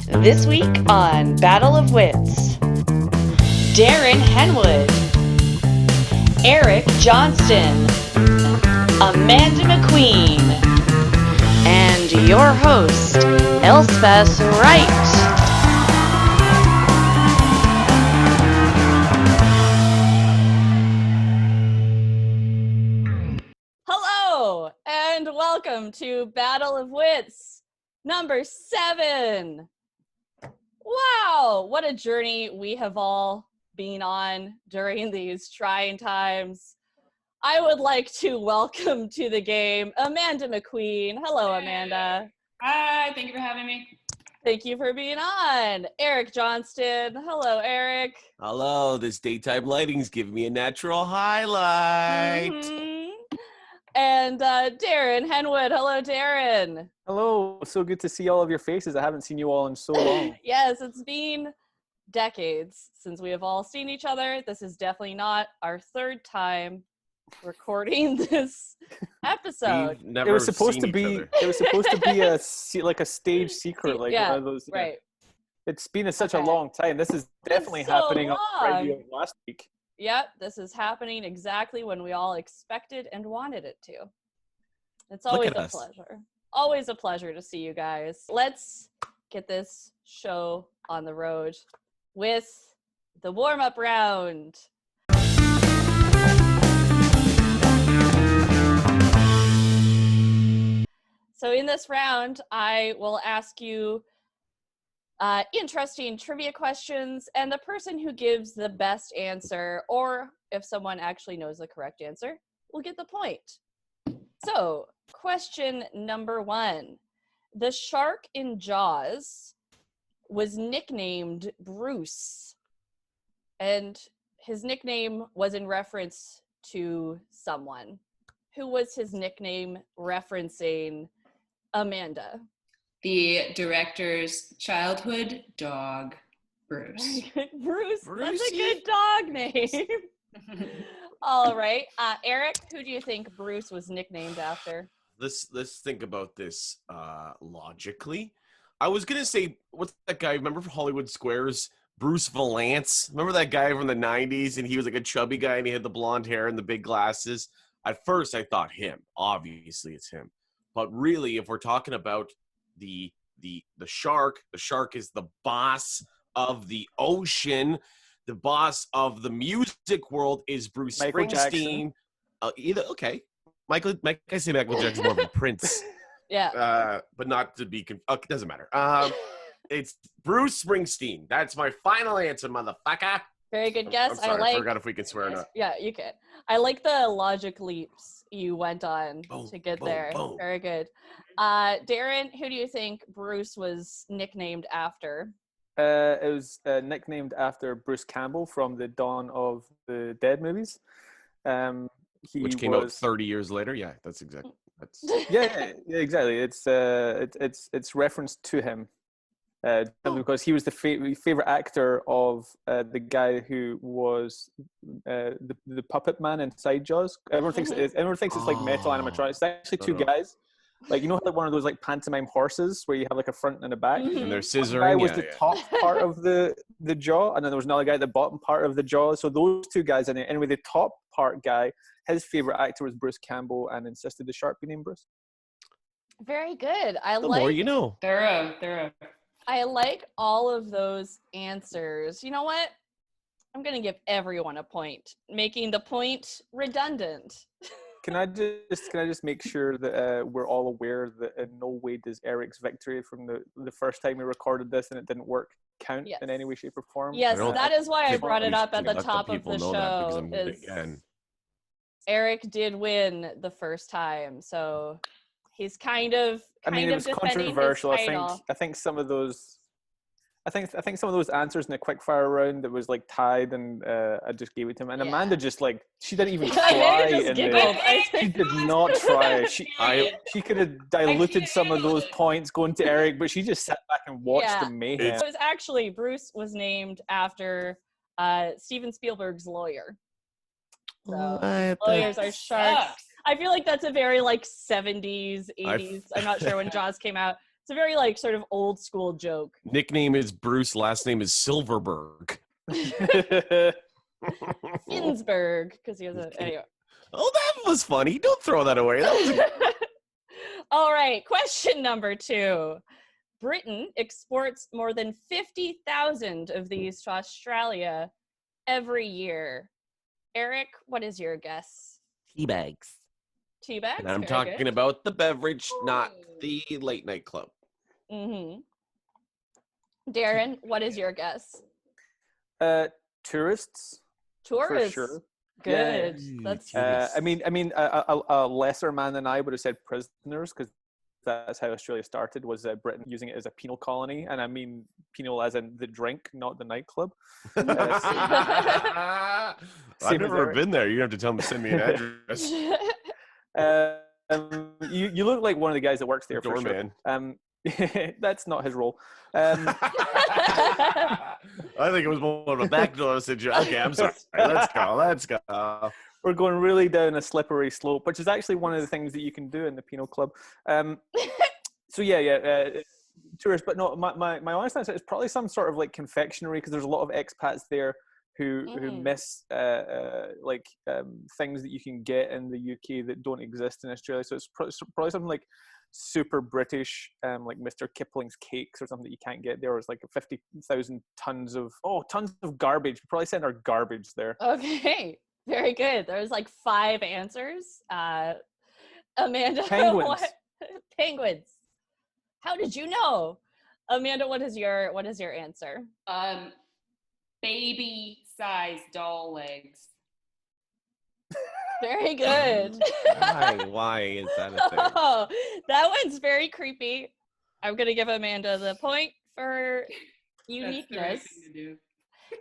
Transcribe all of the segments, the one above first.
This week on Battle of Wits, Darren Henwood, Eric Johnston, Amanda McQueen, and your host, Elspeth Wright. Hello, and welcome to Battle of Wits, number 7. Wow, what a journey we have all been on during these trying times. I would like to welcome to the game Amanda McQueen. Hello, Amanda. Hi, thank you for having me. Thank you for being on. Henrik Johnston. Hello, Eric. Hello, this daytime lighting's giving me a natural highlight. And Darren Henwood. Hello, Darren. Hello, so good to see all of your faces. I haven't seen you all in so long. Yes, it's been decades since we have all seen each other. This is definitely not our third time recording this episode. We've never It was supposed seen to each be. other. It was supposed to be like a stage secret, like Yeah, one of those. right. It's been such a Okay. long time. This is definitely so happening on the long. radio last week. Yep, this is happening exactly when we all expected and wanted it to. It's Look always at a us. pleasure. Always a pleasure to see you guys. Let's get this show on the road with the warm-up round. So in this round, I will ask you interesting trivia questions, and the person who gives the best answer, or if someone actually knows the correct answer, will get the point. So, question number 1. The shark in Jaws was nicknamed Bruce, and his nickname was in reference to someone. Who was his nickname referencing, Amanda? The director's childhood dog, Bruce. Bruce, that's a Brucey? good dog name. All right. Eric, who do you think Bruce was nicknamed after? Let's think about this logically. I was gonna say, what's that guy? Remember from Hollywood Squares, Bruce Valance? Remember that guy from the '90s, and he was like a chubby guy, and he had the blonde hair and the big glasses. At first, I thought him. Obviously, it's him. But really, if we're talking about the shark is the boss of the ocean. The boss of the music world is Bruce Michael Springsteen. Michael Jackson's more of a prince. Yeah. But not to be it doesn't matter. It's Bruce Springsteen. That's my final answer, motherfucker. Very good guess. I'm sorry, I I forgot if we can swear or not. Yeah, you can. I like the logic leaps you went on Boom, to get boom, there. boom. Very good. Darren, who do you think Bruce was nicknamed after? It was nicknamed after Bruce Campbell from the Dawn of the Dead movies. Which came out 30 years later. Yeah, that's exactly. That's Yeah, exactly. It's referenced to him. Because he was the favorite actor of the guy who was the puppet man inside Jaws. Everyone thinks it's like metal animatronics. It's actually two guys. Like, you know how one of those like pantomime horses where you have like a front and a back. and they're One scissoring. guy was the top part of the jaw, and then there was another guy at the bottom part of the jaw. So those two guys in it. Anyway, the top part guy, his favorite actor was Bruce Campbell, and insisted the shark be named Bruce. Very good. The more you know. Thorough. I like all of those answers. You know what? I'm going to give everyone a point, making the point redundant. Can I just make sure that we're all aware that in no way does Eric's victory from the first time we recorded this and it didn't work count Yes. in any way, shape, or form? Yes, I don't that is why I think brought we it up at should the let top of people the know that because show. I'm Is again. Eric did win the first time, so he's kind of it was defending controversial. his title. I think some of those. I think some of those answers in the quickfire round that was like tied, and I just gave it to him. And Yeah. Amanda just like she didn't even Amanda try. just giggled. She did not try. She could have diluted some of those points going to Eric, but she just sat back and watched Yeah. the mayhem. It was actually Bruce was named after Steven Spielberg's lawyer. So lawyers are sharks. Sucks. I feel like that's a very like 70s, 80s. I'm not sure when Jaws came out. It's a very like sort of old school joke. Nickname is Bruce. Last name is Silverberg. Ginsburg, because he has a anyway. Oh, that was funny. Don't throw that away. That was All right, question number 2. Britain exports more than 50,000 of these to Australia every year. Eric, what is your guess? tea bags. Tea bags? And I'm Very talking good. about the beverage, not the late night club. Mm-hmm. Darren, what is your guess? Tourists. Tourists. For sure. Good. Yeah. That's I mean, a lesser man than I would have said prisoners, because that's how Australia started, was Britain using it as a penal colony, and I mean penal as in the drink, not the nightclub. I've Same as never Eric. been there. You have to tell me, send me an address. You look like one of the guys that works there for sure. Doorman. That's not his role. I think it was more of a backdoor situation. Okay, I'm sorry. Let's go. We're going really down a slippery slope, which is actually one of the things that you can do in the penal club. So tourists, but no, my honest answer is probably some sort of like confectionery, because there's a lot of expats there who miss things that you can get in the UK that don't exist in Australia. So it's probably something like super British, like Mr. Kipling's cakes or something that you can't get there. It's like 50,000 tons of garbage. We probably send our garbage there. Okay. Very good. There's like 5 answers. Amanda, Penguins. Penguins. How did you know? Amanda, what is your answer? Baby size doll legs. Very good. Why is that a thing? Oh, that one's very creepy. I'm gonna give Amanda the point for uniqueness. That's the right thing to do.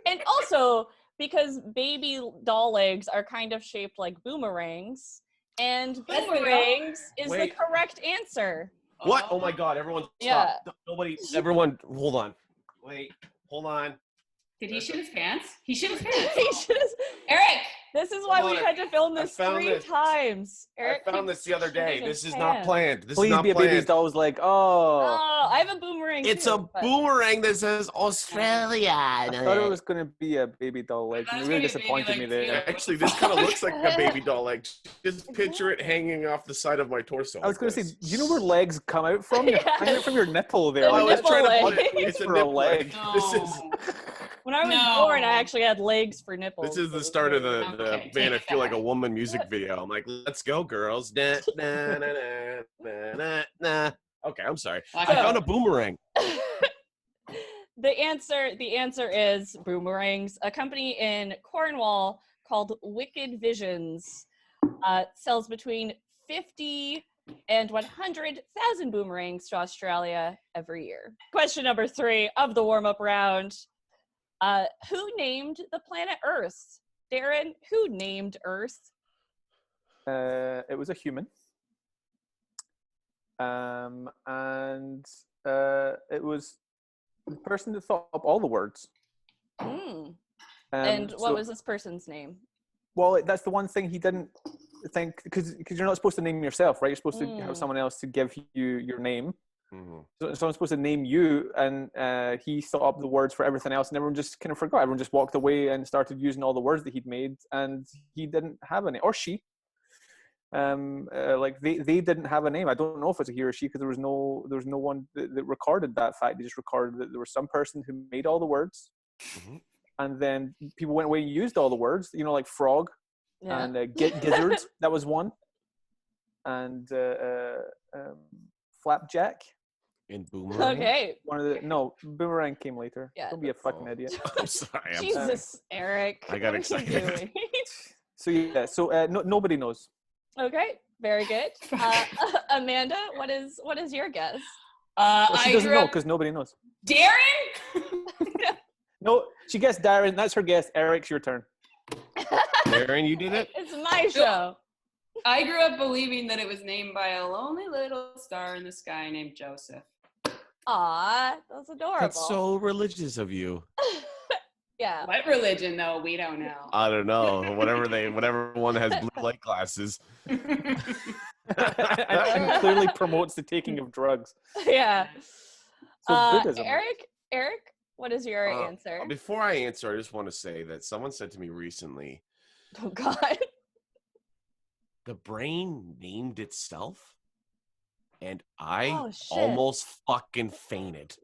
And also because baby doll legs are kind of shaped like boomerangs, and Yes, they are. boomerangs is the Wait. correct answer. What? Oh my God! Everyone, Yeah. stop! Nobody, everyone, hold on. Wait, hold on. Did he shit his pants? He shit his pants. He should have- Eric! This is why Hold we on. had to film I this found 3 this. times. I Eric found keeps this the other day. shitting This his is not pants. planned. This Please is not be a baby's planned. doll's like, Oh, I have a boomerang. It's too, a but- boomerang that says Australia. I thought it was going to be a baby doll leg. I thought You it was really gonna be a baby disappointed me leg, there. too. Actually, this kind of looks like a baby doll leg. Just picture it hanging off the side of my torso. I was like going to say, this. do you know where legs come out from? They're Yes. hanging out from your nipple there. The I was nipple trying to leg. put it. It's a For a nipple leg. leg. This is When I was No. born, I actually had legs for nipples. this is It the was start of weird. the Okay, Man, I take it Feel Like a back. Woman music video. I'm like, let's go, girls. Nah, nah, nah, nah, nah, nah. Okay, I'm sorry. I So- found a boomerang. The answer is boomerangs. A company in Cornwall called Wicked Visions sells between 50 and 100,000 boomerangs to Australia every year. Question number 3 of the warm-up round. Who named the planet Earth? Darren, who named Earth? It was a human. And it was the person that thought up all the words. And what so- was this person's name? Well, that's the one thing he didn't think, because you're not supposed to name yourself, right? You're supposed to have Mm. someone else to give you your name. Mhm. So someone's supposed to name you, and he thought up the words for everything else, and everyone just kind of forgot. Everyone just walked away and started using all the words that he'd made, and he didn't have any, or she. Like they didn't have a name. I don't know if it's a he or she, because there was no one that recorded that fact. They just recorded that there was some person who made all the words, Mhm. and then people went away and used all the words. You know, like frog Yeah. and gizzard. That was one, and flapjack. And boomerang. Okay. One of the boomerang came later. Yeah, Don't be a that's fucking all. idiot. I'm sorry. I'm Jesus, Eric. I got what are you excited. doing? So yeah, nobody knows. Okay, very good. Amanda, what is your guess? Well, she I doesn't grew know up. because nobody knows. Darren? No, she guessed Darren. That's her guess. Eric's your turn. Darren, you did it? It's my show. I grew up believing that it was named by a lonely little star in the sky named Joseph. Aw, that's adorable. That's so religious of you. Yeah. What religion, though? We don't know. I don't know. Whatever one has blue light glasses. and clearly promotes the taking of drugs. Yeah. So Buddhism. Eric, what is your answer? Before I answer, I just want to say that someone said to me recently, Oh God. the brain named itself, and I Oh, shit. almost fucking fainted.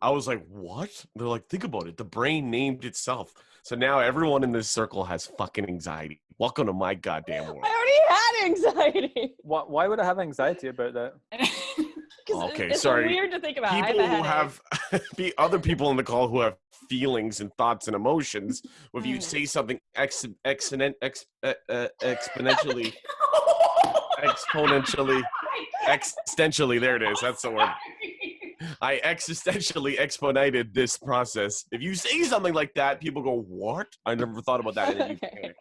I was like, what? They're like, think about it. The brain named itself. So now everyone in this circle has fucking anxiety. Welcome to my goddamn world. I already had anxiety. Why would I have anxiety about that? Okay, it's sorry. weird to think about. People I who have other people in the call who have feelings and thoughts and emotions, if you say something exponentially existentially, there it is, that's the word. I existentially exponated this process. If you say something like that, people go, what? I never thought about that. And then you panic.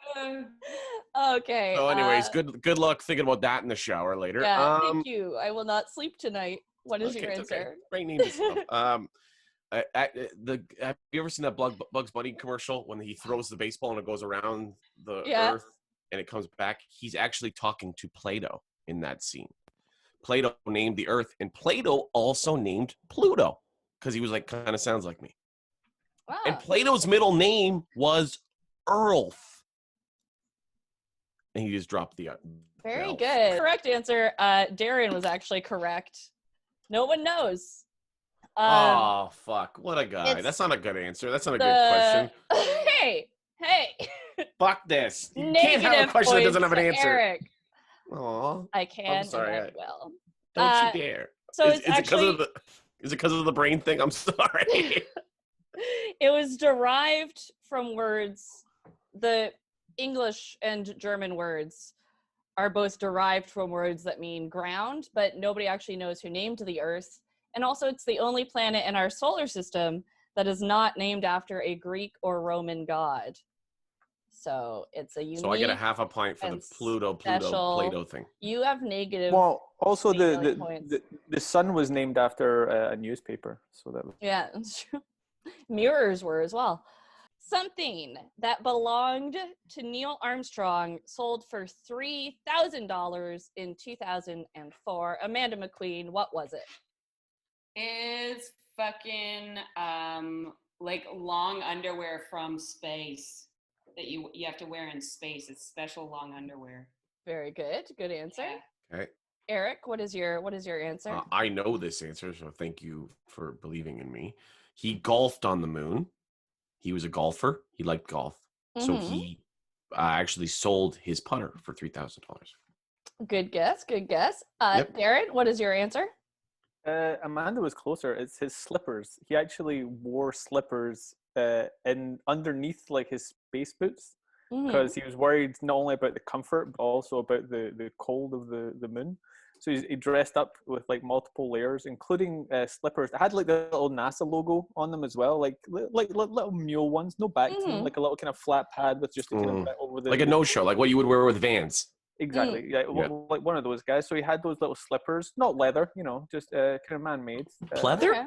Okay. So anyways, good luck thinking about that in the shower later. Yeah, thank you. I will not sleep tonight. What is your answer? Okay. Brain named itself. Have you ever seen that Bugs Bunny commercial when he throws the baseball and it goes around the earth and it comes back? He's actually talking to Plato in that scene. Plato named the earth, and Plato also named Pluto because he was like, kind of sounds like me. Wow. And Plato's middle name was Earth. And he just dropped the Very Elf. good. Correct answer. Darren was actually correct. No one knows. Oh, fuck. What a guy. That's not a good answer. That's not a good question. Hey. Fuck this. You can't have a question that doesn't have an answer. Eric. Aw. I can. I'm sorry. And I will. Don't you dare. So is it because of the brain thing? I'm sorry. It was derived from words. The English and German words are both derived from words that mean ground, but nobody actually knows who named the Earth. And also, it's the only planet in our solar system that is not named after a Greek or Roman god. So it's a unique. So I get a half a point for the Plato thing. You have negative. Well, also points. the sun was named after a newspaper, so that was. Yeah, that's true. Mirrors were as well. Something that belonged to Neil Armstrong sold for $3,000 in 2004. Amanda McQueen, what was it? It's fucking like long underwear from space that you have to wear in space. It's special long underwear. Very good. Good answer. Yeah. Okay. Eric, what is your answer? I know this answer, so thank you for believing in me. He golfed on the moon. He was a golfer. He liked golf. So he actually sold his putter for $3,000. Good guess. Good guess. Yep. Darren, what is your answer? Amanda was closer. It's his slippers. He actually wore slippers in underneath like his space boots because he was worried not only about the comfort but also about the cold of the moon. So he dressed up with like multiple layers, including slippers that had like the little NASA logo on them as well, like little mule ones, no back to them, like a little kind of flat pad with just a kind of bit over the. Like a no-show, like what you would wear with Vans. Exactly, yeah, like one of those guys. So he had those little slippers, not leather, just kind of man-made. Pleather? Okay.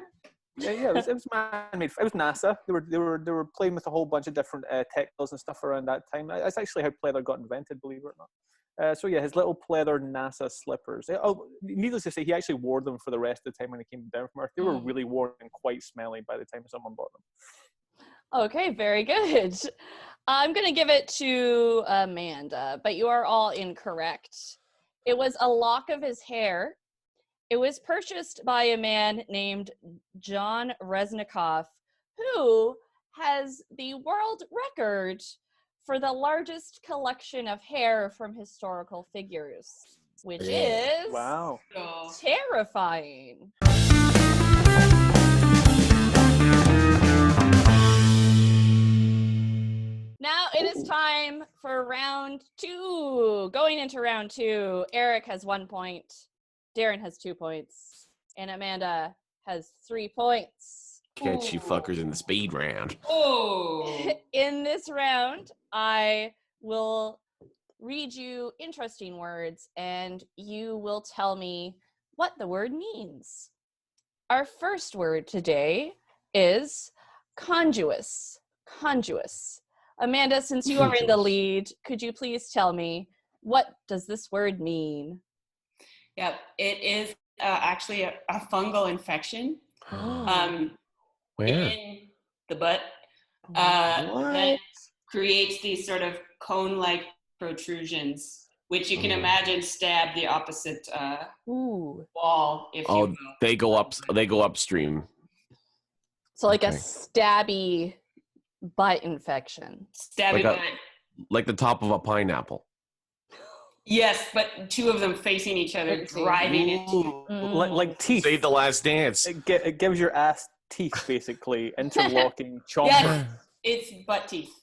Yeah, it was man-made. It was NASA. They were playing with a whole bunch of different textiles and stuff around that time. That's actually how pleather got invented, believe it or not. So yeah, his little pleather NASA slippers. Oh, needless to say, he actually wore them for the rest of the time when he came down from Earth. They were really worn and quite smelly by the time someone bought them. Okay, very good. I'm going to give it to Amanda, but you are all incorrect. It was a lock of his hair. It was purchased by a man named John Resnikoff, who has the world record for the largest collection of hair from historical figures, which is wow, terrifying. Now it is time for round 2. Going into round 2, Eric has 1 point, Darren has 2 points, and Amanda has 3 points. Catch you fuckers in the speed round. Oh! In this round, I will read you interesting words, and you will tell me what the word means. Our first word today is CONGIUS. CONGIUS. Amanda, since you are in the lead, could you please tell me, what does this word mean? Yep, it is actually a fungal infection Where? in the butt that What? creates these sort of cone-like protrusions, which you can Oh. imagine stab the opposite Ooh. wall, if you Oh, will. they go up. They go upstream. So like a Okay. stabby butt infection. Stabby Like butt. like the top of a pineapple. Yes, but two of them facing each other, I see. driving into. Like teeth. Save the last dance. It gives your ass teeth, basically, interlocking, chompers. Yes, it's butt teeth.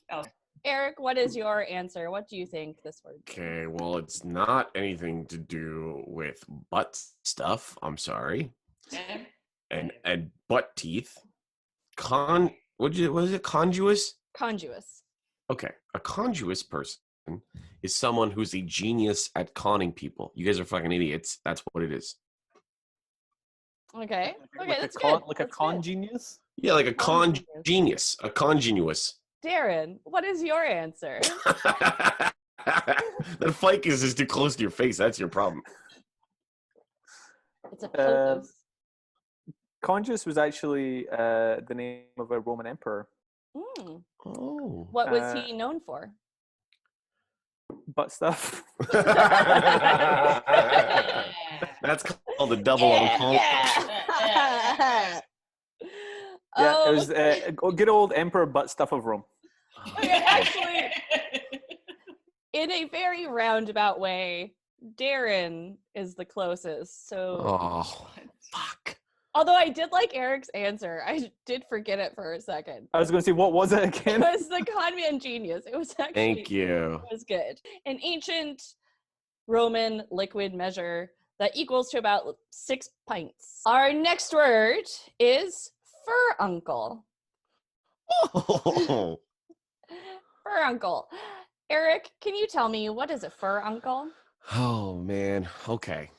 Eric, what is your answer? What do you think this word means? Okay, well, it's not anything to do with butt stuff. I'm sorry. Okay. And butt teeth. What is it? Congius? CONGIUS. Okay, a congius person is someone who's a genius at conning people. You guys are fucking idiots. That's what it is. Okay. Okay, Like that's a con, good. like a That's con good. genius. Yeah, like a Congenius. genius, a congenuous. Darren, what is your answer? That ficus is too close to your face. That's your problem. It's a pothos. Congius was actually the name of a Roman emperor. Mm. Oh. What was he known for? Butt stuff. That's called a double entendre. Yeah, it was good old Emperor Butt Stuff of Rome. Okay, actually, in a very roundabout way, Darren is the closest. So, Oh, fuck. although I did like Eric's answer, I did forget it for a second. I was going to say, what was it It again? was the con man genius. It was actually Thank you. It was good. An ancient Roman liquid measure that equals to about 6 pints. Our next word is furuncle. Oh. Furuncle. Eric, can you tell me what is a furuncle? Oh, man. Okay.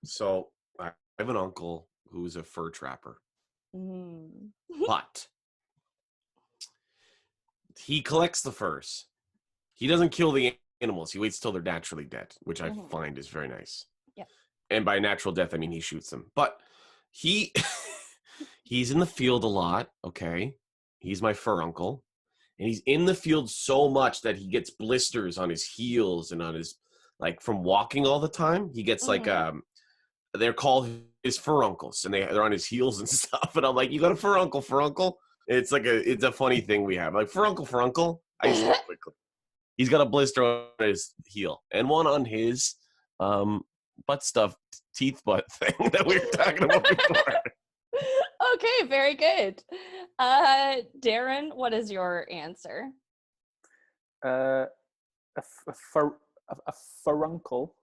So I have an uncle who's a fur trapper, Mm. but he collects the furs. He doesn't kill the animals. He waits till they're naturally dead, which I Mhm. find is very nice. Yeah. And by natural death, I mean he shoots them. But he he's in the field a lot, okay? He's my fur uncle. And he's in the field so much that he gets blisters on his heels and on his, like, from walking all the time. He gets like they're called his fur uncles, and they're on his heels and stuff. And I'm like, you got a fur uncle? It's like it's a funny thing we have. Like, fur uncle. I say it quickly. He's got a blister on his heel and one on his butt stuff, teeth butt thing that we were talking about before. Okay, very good. Darren, what is your answer? A furuncle.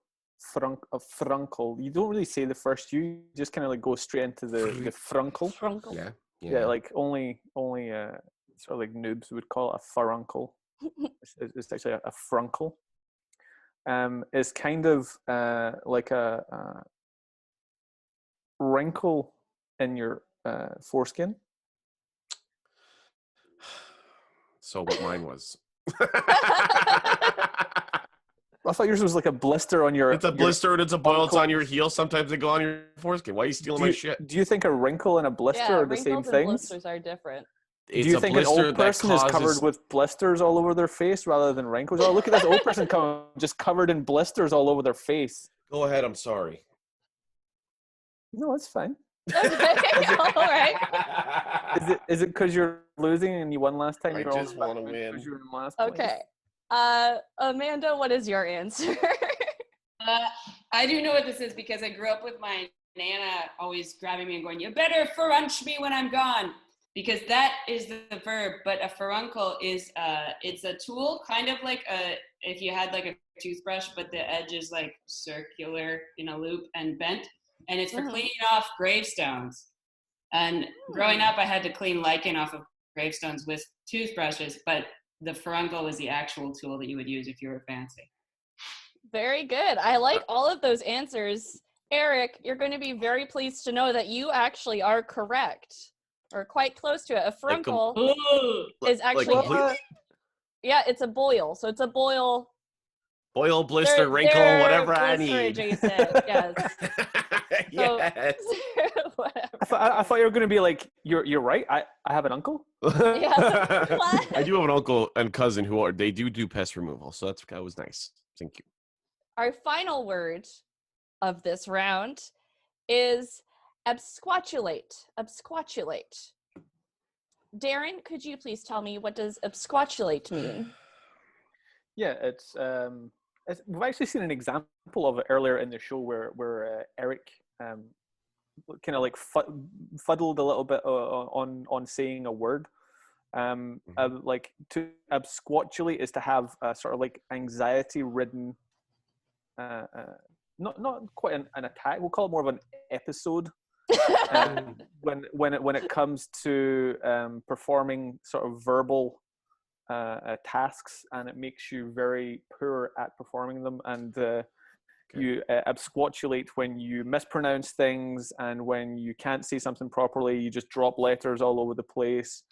A fruncle. You don't really say the first U. You just kind of like go straight into the fruncle. Furuncle. Yeah, like only sort of like noobs would call it a furuncle. It's actually a fruncle. It's kind of like a wrinkle in your foreskin. So what mine was. I thought yours was like a blister on your. It's a blister and it's a boil. It's uncle. on your heel. Sometimes they go on your foreskin. Why are you stealing my shit? Do you think a wrinkle and a blister are the same wrinkles and things? blisters are different. It's Do you a think an blister old that person is covered causes- with blisters all over their face rather than wrinkles? Oh, look at this old person just covered in blisters all over their face. Go ahead. I'm sorry. No, it's fine. Okay, all right. Is it because you're losing and you won last time? I You're all just wanna back win. because you're in last place? Okay. Amanda, what is your answer? I do know what this is because I grew up with my Nana always grabbing me and going, "You better furunch me when I'm gone," because that is the verb. But a furuncle is it's a tool, kind of like if you had like a toothbrush, but the edge is like circular in a loop and bent, and it's for cleaning off gravestones. And growing up, I had to clean lichen off of gravestones with toothbrushes, but the furuncle was the actual tool that you would use if you were fancy. Very good. I like all of those answers. Eric, you're going to be very pleased to know that you actually are correct, or quite close to it. A furuncle is actually, completely? yeah, it's a boil. So it's a boil Boil, blister, They're- wrinkle, they're whatever I blister need. adjacent, yes. So- Yes. Whatever. I thought you were going to be like, you're right. I have an uncle. Yeah. What? I do have an uncle and cousin who they do pest removal, so that was nice. Thank you. Our final word of this round is absquatulate. Absquatulate. Darren, could you please tell me, what does absquatulate mean? Yeah, we've actually seen an example of it earlier in the show where Eric kind of like fuddled a little bit on saying a word. Like to absquatulate is to have a sort of like anxiety-ridden, not quite an attack. We'll call it more of an episode. When it comes to performing sort of verbal tasks, and it makes you very poor at performing them, and you absquatulate when you mispronounce things, and when you can't say something properly, you just drop letters all over the place.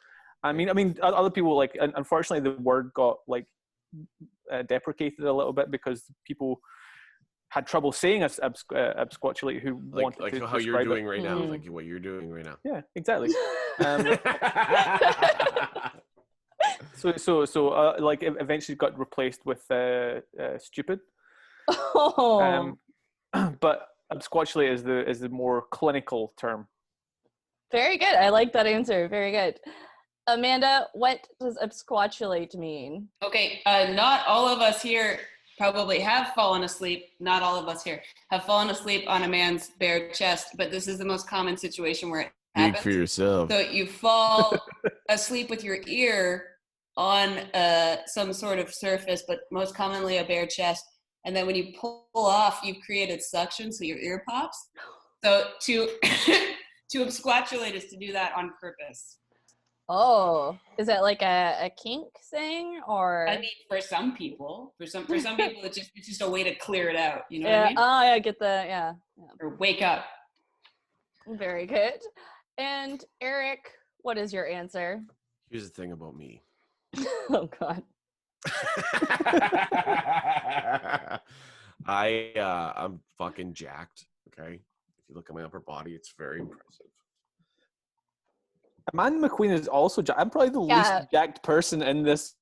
I mean, other people, like, unfortunately, the word got like deprecated a little bit because people had trouble saying absquatulate who wanted like to how you're describe doing it. right now, Mhm. like what you're doing right now. Yeah, exactly. So like it eventually got replaced with stupid. Oh, But absquatulate is the more clinical term. very good. I like that answer. Very good. Amanda, what does absquatulate mean? Okay, not all of us here probably have fallen asleep. Not all of us here have fallen asleep on a man's bare chest, but this is the most common situation where it Speak happens. for yourself. So you fall asleep with your ear on some sort of surface, but most commonly a bare chest. And then when you pull off, you've created suction, so your ear pops. So to absquatulate is to do that on purpose. Oh, is that like a kink thing, or? I mean, for some people, for some people, it's just a way to clear it out. You know what Yeah. I mean? Oh, yeah, I get the yeah. Or wake up. Very good. And Eric, what is your answer? Here's the thing about me. Oh God. I'm fucking jacked. Okay, if you look at my upper body, it's very impressive. Amanda McQueen is also I'm probably the Yeah. least jacked person in this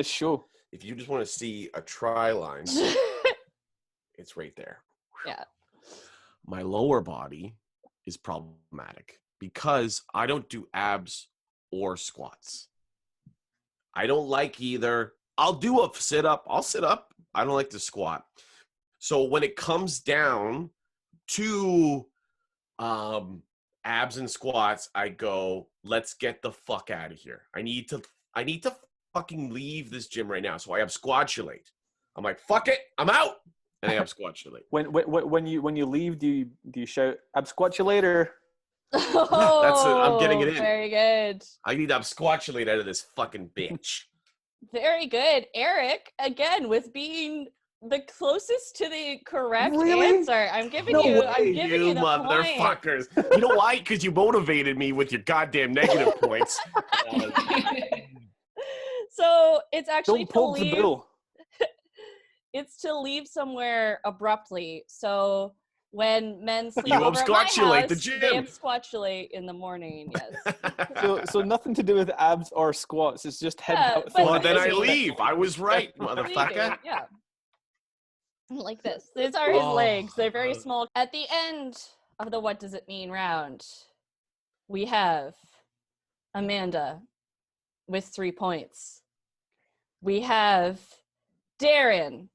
show. If you just want to see a try line, it's right there. Yeah. My lower body is problematic because I don't do abs or squats. I don't like either. I'll do a sit up. I'll sit up. I don't like to squat. So when it comes down to abs and squats, I go, let's get the fuck out of here. I need to fucking leave this gym right now. So I absquatulate. I'm like, fuck it, I'm out. And I absquatulate. When you leave, do you shout absquatulator? Oh, that's it. I'm getting it in. Very good. I need to absquatulate out of this fucking bitch. Very good. Eric, again, with being the closest to the correct Really? answer. I'm giving No you way, I'm giving you the point. motherfuckers. You know why? Because you motivated me with your goddamn negative points. So it's actually Don't poke to the leave. bill. It's to leave somewhere abruptly. So when men sleep You over at my absquatulate house, the gym. they absquatulate in the morning. Yes. So nothing to do with abs or squats. It's just head Yeah, out. but- Well, then I Leaving. leave. I was right, motherfucker. Sleeping, yeah. Like this. These are his Oh. legs. They're very small. At the end of the What Does It Mean round, we have Amanda with 3 points. We have Darren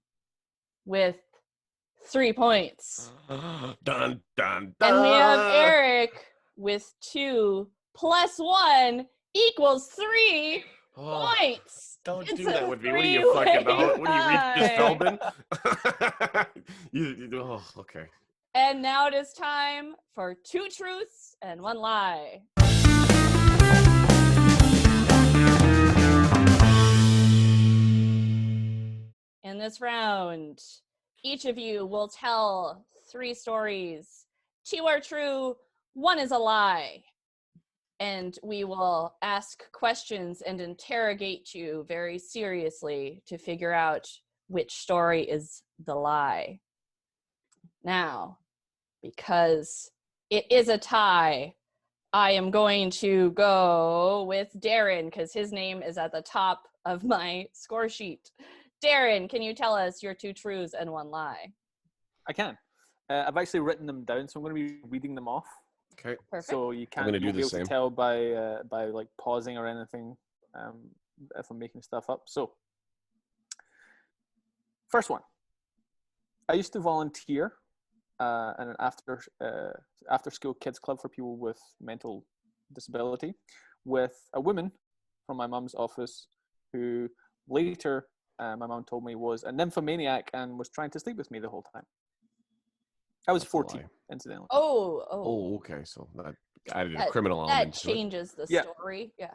with 3 points. Dun, dun, dun. And we have Eric with 2 plus 1 equals 3 Oh, points. don't It's do that a with me. What are you fucking? three-way What are you, Regis tie. Feldman? Oh, okay. And now it is time for 2 truths and 1 lie. In this round, each of you will tell 3 stories. 2 are true, 1 is a lie. And we will ask questions and interrogate you very seriously to figure out which story is the lie. Now, because it is a tie, I am going to go with Darren because his name is at the top of my score sheet. Darren, can you tell us your 2 truths and 1 lie? I can. I've actually written them down, so I'm going to be reading them off. Okay. Perfect. So you can't gonna do be the able same. to tell by like pausing or anything if I'm making stuff up. So, first one. I used to volunteer in an after school kids club for people with mental disability with a woman from my mum's office who later my mum told me was a nymphomaniac and was trying to sleep with me the whole time. I was That's a 14, lie. incidentally. Oh, okay. So that added a criminal element That to it. changes the Yeah. story. Yeah.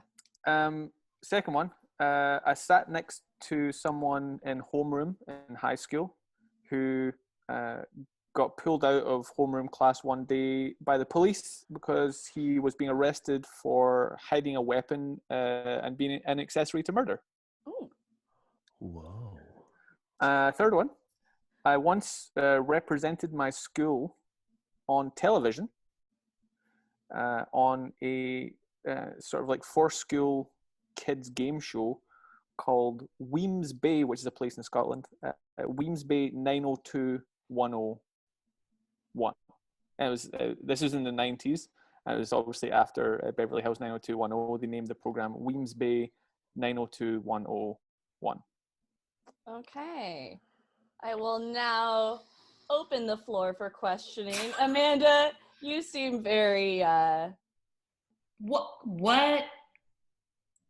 Second one, I sat next to someone in homeroom in high school who got pulled out of homeroom class one day by the police because he was being arrested for hiding a weapon and being an accessory to murder. Ooh. Whoa. Third one, I once represented my school on television on a sort of like for school kids game show called Weems Bay, which is a place in Scotland. Weems Bay 90210. And it was this was in the 90s. And it was obviously after Beverly Hills 90210. They named the program Weems Bay 90210. Okay. I will now open the floor for questioning. Amanda, you seem very What?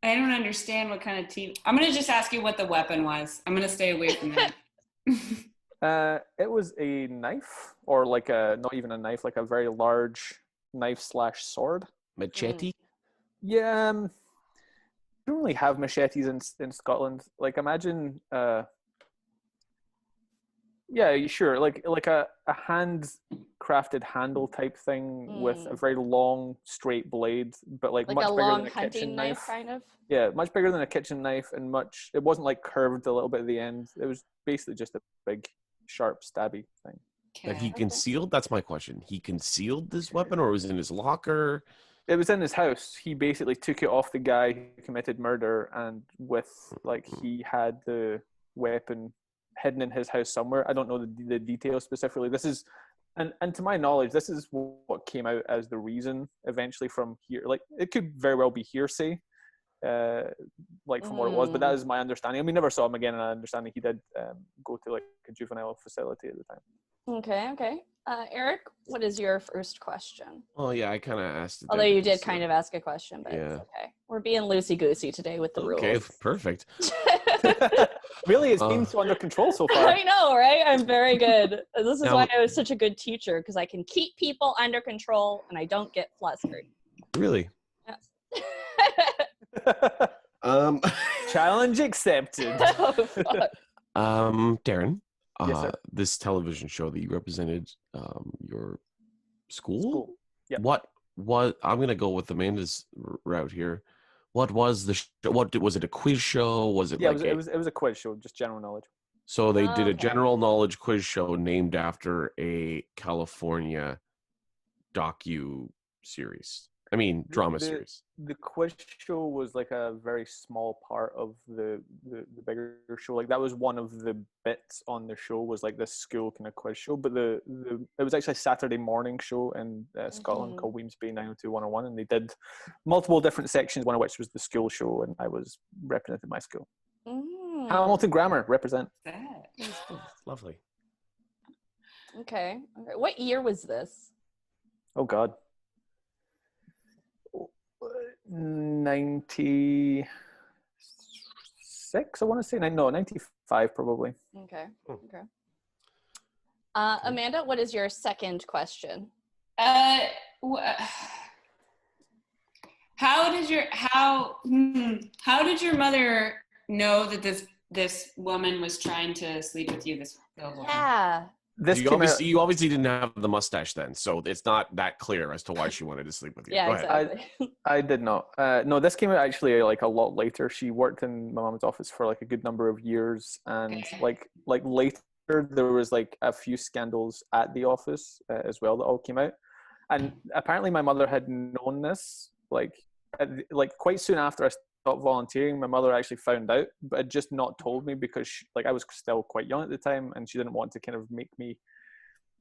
I don't understand what kind of TV. I'm gonna just ask you what the weapon was. I'm gonna stay away from that. It was a knife, or like not even a knife, like a very large knife / sword. Machete? Yeah, don't really have machetes in Scotland. Like imagine, yeah, sure, like a handcrafted handle type thing with a very long straight blade, but like much a bigger long than a hunting kitchen knife, kind of. Yeah, much bigger than a kitchen knife, and much. It wasn't like curved a little bit at the end. It was basically just a big, sharp, stabby thing. That he Okay. concealed? That's my question. He concealed this weapon or was it in his locker? It was in his house. He basically took it off the guy who committed murder, and he had the weapon hidden in his house somewhere. I don't know the details specifically. This is, and to my knowledge, this is what came out as the reason eventually from here. Like it could very well be hearsay, like from what it was, but that is my understanding. I mean, never saw him again, and I understand that he did go to like a juvenile facility at the time. Okay. Eric, what is your first question? Oh yeah, I kind of asked it. Although you did kind of ask a question, but Yeah. it's okay. We're being loosey-goosey today with the Okay, rules. perfect. Really, it's been so under control so far. I know, right? I'm very good. This is Now- why I was such a good teacher, because I can keep people under control and I don't get flustered. Really? Yes. Challenge accepted. Oh, fuck. Darren. Yes, sir. This television show that you represented, your school? Yep. What I'm gonna go with Amanda's route here. What was the what was it, a quiz show? Was it it was a quiz show, just general knowledge. So they did a Okay. general knowledge quiz show named after a California drama series. The quiz show was like a very small part of the bigger show. Like that was one of the bits on the show, was like this school kind of quiz show. But it was actually a Saturday morning show in Scotland called Weems Bay 90210, and they did multiple different sections, one of which was the school show, and I was representing my school. Hamilton Grammar, represent. Lovely. Okay. What year was this? Oh God. 96, I want to say. No, 95 probably. Okay. Amanda, what is your second question? How did your mother know that this woman was trying to sleep with you this whole time? Yeah. This You came out, obviously didn't have the mustache then, so it's not that clear as to why she wanted to sleep with you. Yeah, Go ahead. exactly. I did not. No, this came out actually like a lot later. She worked in my mom's office for like a good number of years, and like later there was like a few scandals at the office as well that all came out. And apparently my mother had known this like quite soon after I stopped volunteering. My mother actually found out, but had just not told me because I was still quite young at the time, and she didn't want to kind of make me,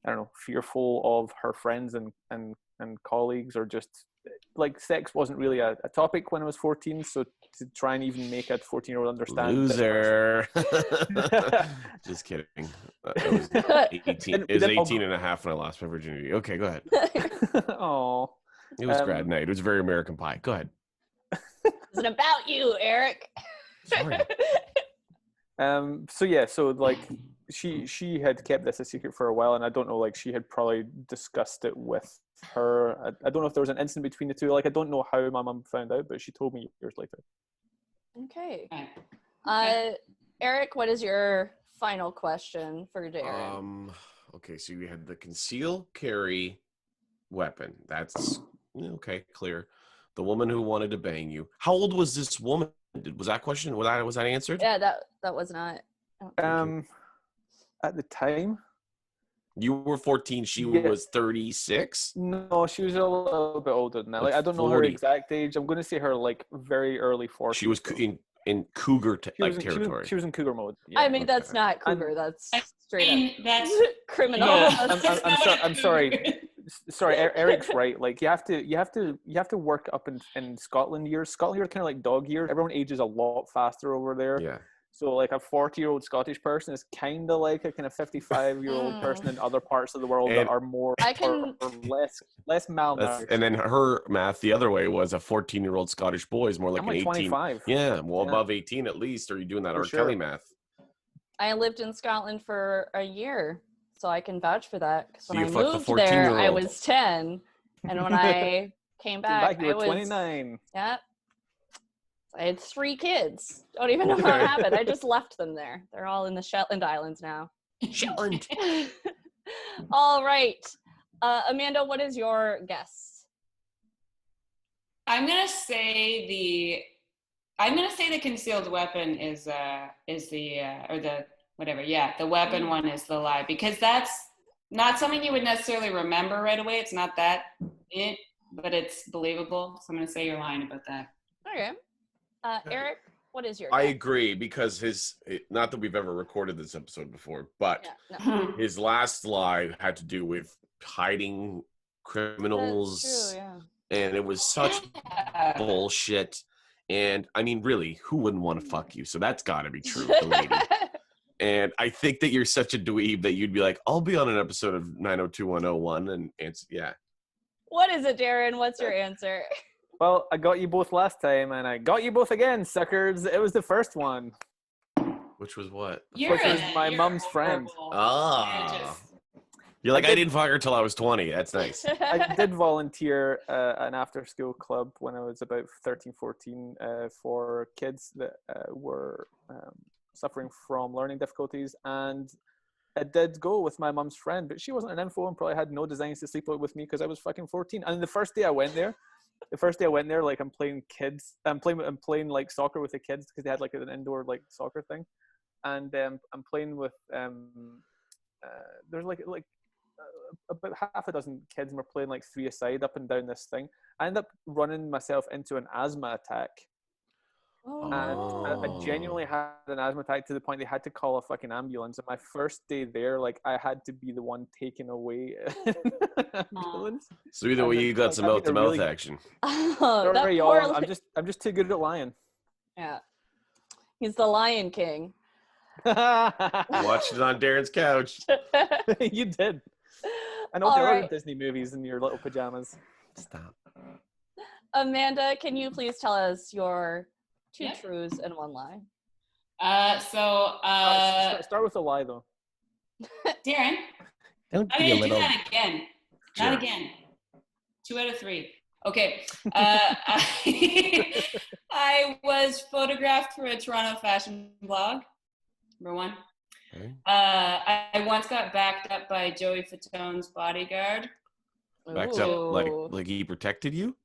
I don't know, fearful of her friends and colleagues, or just like sex wasn't really a topic when I was 14. So to try and even make a 14-year-old understand. Loser. Just kidding. It was 18. It was 18 and a half when I lost my virginity. Okay, go ahead. Oh, It was grad night. It was very American Pie. Go ahead. It's about you, Eric. Sorry. So like she had kept this a secret for a while, and I don't know, like she had probably discussed it with her. I don't know if there was an incident between the two. Like I don't know how my mum found out, but she told me years later. Okay. Okay. Eric, what is your final question for Darren? Okay, so you had the conceal carry weapon. That's okay, clear. The woman who wanted to bang you. How old was this woman? Was that question? Was that answered? Yeah, that was not. At the time, You were 14. She was 36. no, she was a little bit older than that. Like I don't know her 40. exact age. I'm going to say her like very early 40s. She was in cougar territory. She was in cougar mode. Yeah. I mean, that's not cougar. That's straight up That's criminal. No, That's- I'm sorry. Sorry, Eric's right. Like you have to work up in Scotland years. Scotland years are kind of like dog years. Everyone ages a lot faster over there. Yeah. So like a 40-year-old Scottish person is kind of like a kind of 55-year-old person in other parts of the world that And are more I can- or less malnourished. And then her math the other way was a 14-year-old Scottish boy is more like I'm an like 18. 25. Yeah, well Yeah. above 18 at least. Are you doing that For R. sure. Kelly math? I lived in Scotland for a year, so I can vouch for that. Because So when you I fucked the moved there, I 14-year-old. was 10, and when I came back, you I were was 29. Yeah. I had 3 kids. Don't even know how it happened. I just left them there. They're all in the Shetland Islands now. Shetland. All right. Amanda, what is your guess? I'm gonna say the concealed weapon is the or the whatever. Yeah, the weapon one is the lie, because that's not something you would necessarily remember right away. It's not that it, but it's believable. So I'm gonna say you're lying about that. Okay. Eric, what is your I guess? agree, because not that we've ever recorded this episode before, but Yeah, no. his last lie had to do with hiding criminals. That's true, yeah. And it was such bullshit. And I mean, really, who wouldn't want to fuck you? So that's got to be true, the lady. And I think that you're such a dweeb that you'd be like, I'll be on an episode of 90210 and answer. Yeah. What is it, Darren? What's your answer? Well, I got you both last time, and I got you both again, suckers. It was the first one. Which was what? You're Which was my mom's friend. horrible. Ah. You're just- You're like, I I did- didn't fuck her till I was 20. That's nice. I did volunteer an after-school club when I was about 13, 14 for kids that were suffering from learning difficulties, and I did go with my mum's friend, but she wasn't an info and probably had no designs to sleep with me because I was fucking 14. And the first day I went there, like I'm playing like soccer with the kids because they had like an indoor like soccer thing, and I'm playing with there's like about half a dozen kids, and we're playing like 3 aside up and down this thing. I ended up running myself into an asthma attack. And I genuinely had an asthma attack to the point they had to call a fucking ambulance. And my first day there, like I had to be the one taken away in an ambulance. So either way, you got some mouth-to-mouth action. Oh, that Sorry, poor y'all. I'm just too good at lying. Yeah. He's the Lion King. Watched it on Darren's couch. You did. And all All the right. other Disney movies in your little pajamas. Stop. Amanda, can you please tell us your 2 Yep. truths and 1 lie? Start with a lie, though. Darren, Don't I'm be a gonna do little. that again. Sure. Not again. 2 out of 3. Okay. I was photographed for a Toronto fashion blog. Number 1. Okay. I once got backed up by Joey Fatone's bodyguard. Backs up Ooh. like he protected you?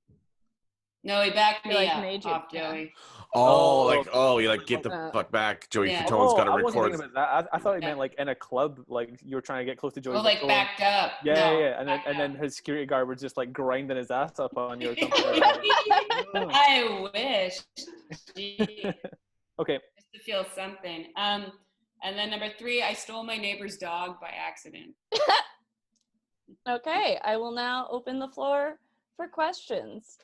No, he backed He, me like, up made you- off yeah. Joey. You like get the fuck back. Joey Yeah. Fatone's got to I wasn't record. thinking about that. I thought he Yeah. meant like in a club, like you were trying to get close to Joey. Oh, like Fatone. backed up. Yeah, No, yeah, and backed then up. his security guard was just like grinding his ass up on you or something. I wish. Gee, Okay. just to feel something. And then number 3, I stole my neighbor's dog by accident. Okay, I will now open the floor for questions.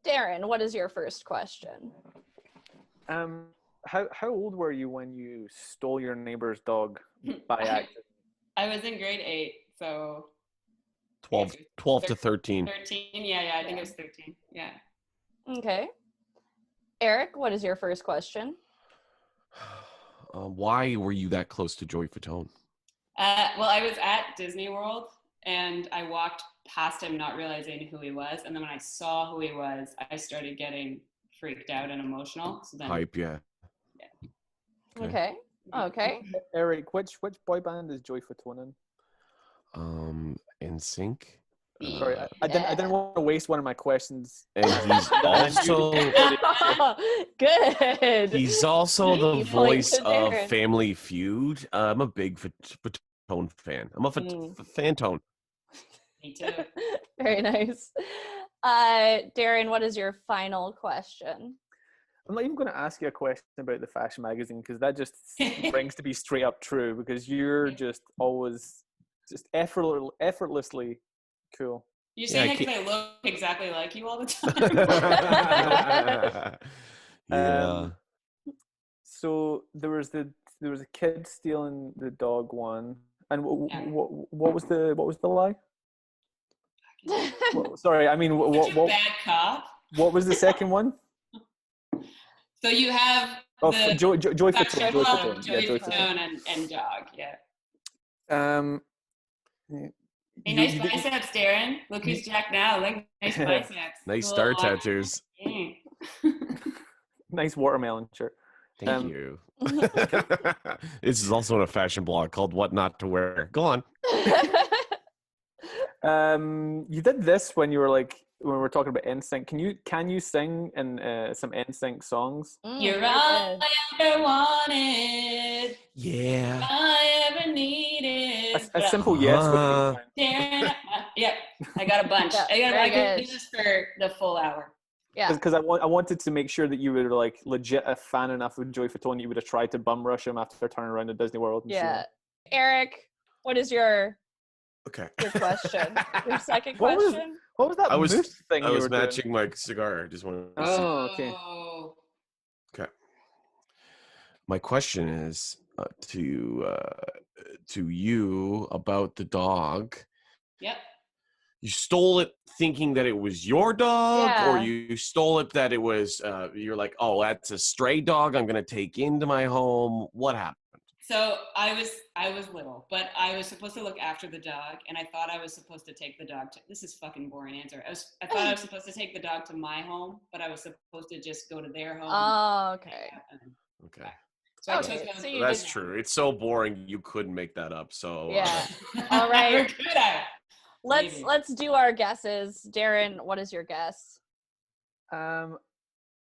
Darren, what is your first question? How old were you when you stole your neighbor's dog by accident? I was in grade 8, so 12 to 13. 13. Yeah, I think it was 13. Yeah. Okay. Eric, what is your first question? Why were you that close to Joey Fatone? Well, I was at Disney World and I walked past him not realizing who he was. And then when I saw who he was, I started getting freaked out and emotional. So then, Hype, yeah. Okay. Okay. Eric, which boy band is Joey Fatone in? NSYNC. Sorry, I didn't want to waste one of my questions. And he's also Good. he's also the You point voice to of Darren. Family Feud. I'm a big Fatone fan. I'm a Fantone. Me too. Very nice. Darren, what is your final question? I'm not even going to ask you a question about the fashion magazine because that just brings to be straight up true because you're just always just effortlessly cool. You're saying that because I look exactly like you all the time? Yeah. So there was a kid stealing the dog one, and what was the lie? Sorry, I mean Such a bad cop. What was the second one? So you have the Joy Fatone. Joey Fatone and dog. Yeah. Hey, nice biceps, Darren. Look who's Jack now. Look, nice biceps. Nice star tattoos. Nice watermelon shirt. Thank you. This is also in a fashion blog called What Not to Wear. Go on. You did this when you were like when we were talking about NSYNC. Can you sing in some NSYNC songs? You're all I ever wanted. Yeah. I ever needed. A simple yes. Darren, yep, I got a bunch. I could do this for the full hour. Yeah. Because I wanted to make sure that you were like legit a fan enough of Joey Fatone, you would have tried to bum rush him after turning around at Disney World. Yeah. Eric, what is your question? Your second question? What was that moose thing I you was were matching doing? my cigar. I just wanted to okay. Okay. My question is to you about the dog. Yep. You stole it thinking that it was your dog, Yeah. or you stole it that it was, you're like, oh, that's a stray dog I'm going to take into my home. What happened? So I was little, but I was supposed to look after the dog, and I thought I was supposed to take the dog to, this is fucking boring answer. I thought I was supposed to take the dog to my home, but I was supposed to just go to their home. Oh, okay. Okay. So I Okay, took so them. you That's just- true. It's so boring you couldn't make that up. So Yeah. All right. We're good at it. Let's do our guesses. Darren, what is your guess?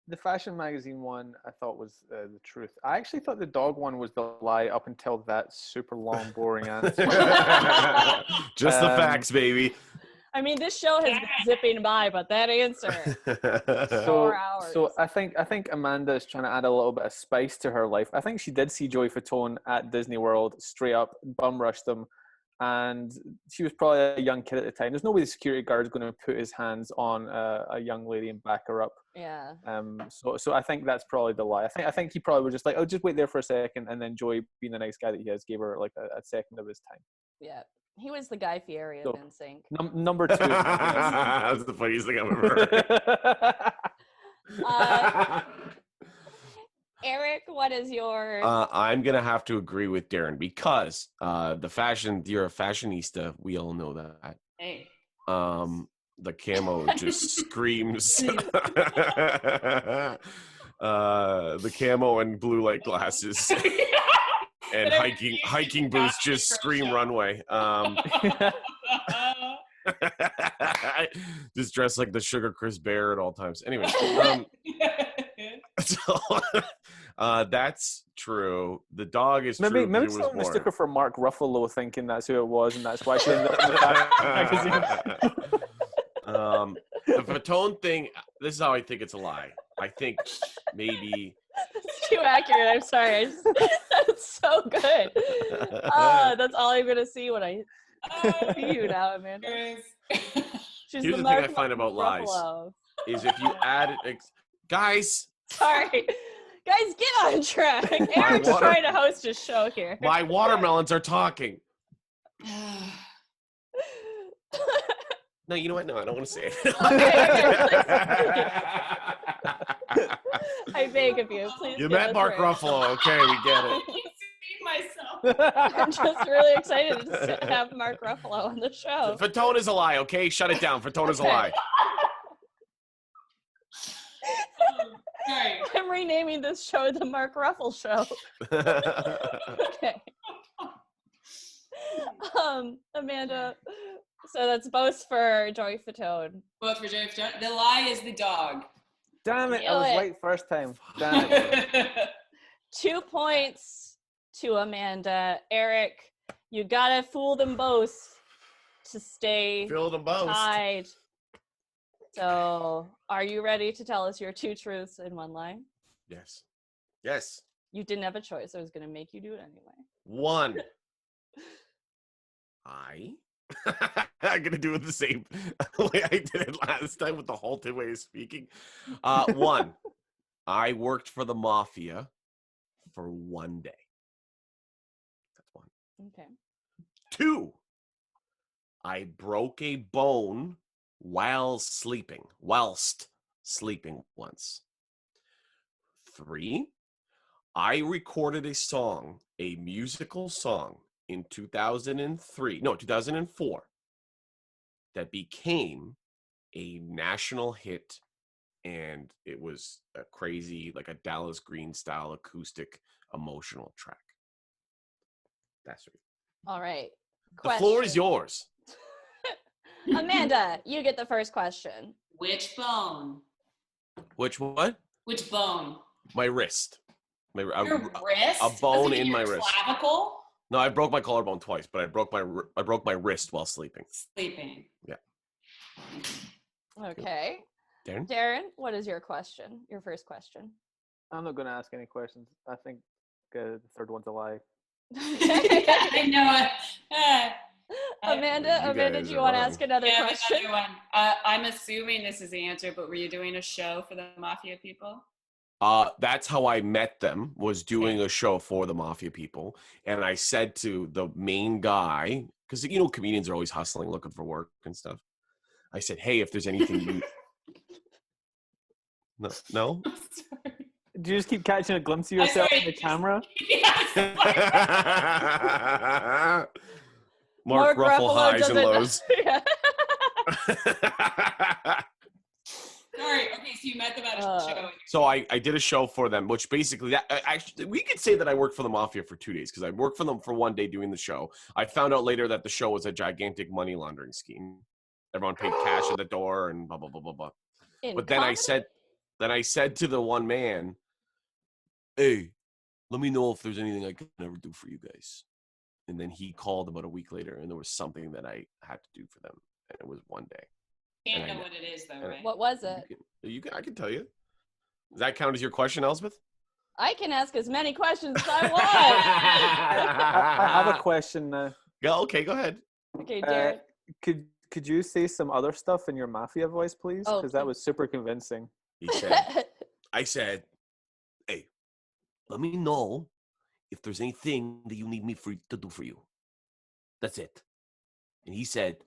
The fashion magazine one I thought was the truth. I actually thought the dog one was the lie up until that super long, boring answer. Just the facts, baby. I mean, this show has been zipping by, but that answer. 4 hours. So I think Amanda is trying to add a little bit of spice to her life. I think she did see Joey Fatone at Disney World, straight up bum rushed them, and she was probably a young kid at the time. There's no way the security guard is going to put his hands on a young lady and back her up. Yeah. So I think that's probably the lie. I think he probably was just like, oh, just wait there for a second, and then Joey, being the nice guy that he is, gave her like a second of his time. Yeah. He was the Guy Fieri of NSYNC. Number 2. That's the funniest thing I've ever heard. Eric, what is your... I'm going to have to agree with Darren because you're a fashionista. We all know that. Hey. The camo just screams. The camo and blue light glasses. and hiking boots just scream runway. Just dressed like the Sugar Crisp Bear at all times. Anyway, so that's true. The dog is maybe true. maybe someone mistook her for Mark Ruffalo, thinking that's who it was, and that's why she ended up in the magazine. The Fatone thing. This is how I think it's a lie. I think maybe. That's too accurate. I'm sorry. That's so good. That's all I'm gonna see when I see you now, Amanda. She's Here's the thing I find about lies is if you add it, guys. Sorry, guys, get on track. Eric's trying to host a show here. My watermelons are talking. No, you know what? No, I don't want to say it. I beg of you, please. You met Mark Ruffalo. Okay, we get it. Myself. I'm just really excited to have Mark Ruffalo on the show. Fatone is a lie, okay? Shut it down. Fatone is a lie. Sorry. I'm renaming this show the Mark Ruffle Show. Okay. Amanda, so that's both for Joey Fatone. Both for Joey Fatone. The lie is the dog. Damn it! I was right first time. Damn it. 2 points to Amanda. Eric, you gotta fool them both to stay Fill them both. tied. So, are you ready to tell us your 2 truths in 1 lie? Yes. Yes. You didn't have a choice. I was gonna make you do it anyway. 1. I'm gonna do it the same way I did it last time with the halted way of speaking. 1. I worked for the mafia for 1 day. That's 1. Okay. 2. I broke a bone whilst sleeping once. 3. I recorded a musical song in 2004 that became a national hit, and it was a crazy, like a Dallas Green style acoustic emotional track. That's right. All right. The floor is yours. Amanda, you get the first question. Which bone? Which what? Which bone? My wrist. Your wrist? A bone Was it in my your wrist. Clavicle? No, I broke my collarbone twice, but I broke my wrist while sleeping. Sleeping. Yeah. Okay. Darren, what is your question? Your first question. I'm not going to ask any questions. I think the third one's a lie. I know it. Amanda, do you want to ask another question? Another one. I'm assuming this is the answer, but were you doing a show for the mafia people? That's how I met them, was doing a show for the mafia people. And I said to the main guy, because, you know, comedians are always hustling, looking for work and stuff. I said, hey, if there's anything you... No? Do you just keep catching a glimpse of yourself in the camera? Mark Ruffalo highs and lows. Sorry. Okay, so you met them at a show. So I did a show for them, which basically, actually, we could say that I worked for the mafia for 2 days, because I worked for them for 1 day doing the show. I found out later that the show was a gigantic money laundering scheme. Everyone paid cash at the door and blah, blah, blah, blah, blah. But then I said to the one man, hey, let me know if there's anything I can ever do for you guys. And then he called about a week later, and there was something that I had to do for them, and it was 1 day. Can't know what it is, though, right? What was it? I can tell you. Does that count as your question, Elspeth? I can ask as many questions as I want. I have a question now. Okay, go ahead. Okay, Darren. Could you say some other stuff in your mafia voice, please? Oh, because that was super convincing. I said, hey, let me know if there's anything that you need me to do for you. That's it. And he said,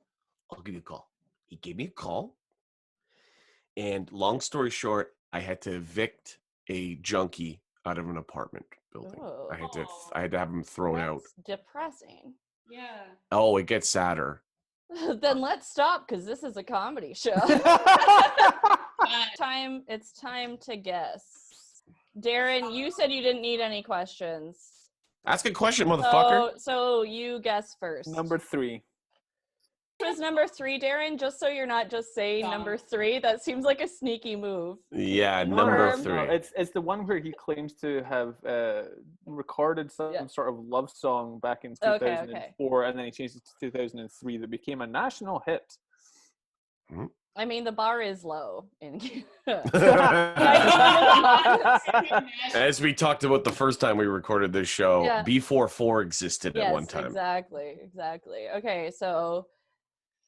I'll give you a call. He gave me a call. And long story short, I had to evict a junkie out of an apartment building. Oh. I had to have him thrown out. Depressing. Yeah. Oh, it gets sadder. Then let's stop, because this is a comedy show. It's time to guess. Darren, you said you didn't need any questions. Ask a question, motherfucker. So you guess first. Number 3. Was number 3, Darren? Just so you're not just saying number 3. That seems like a sneaky move. Yeah, No, number no, 3. no, it's the one where he claims to have recorded some sort of love song back in 2004, and then he changed it to 2003 that became a national hit. I mean, the bar is low in As we talked about the first time we recorded this show, B44 existed at one time. Exactly. Okay, so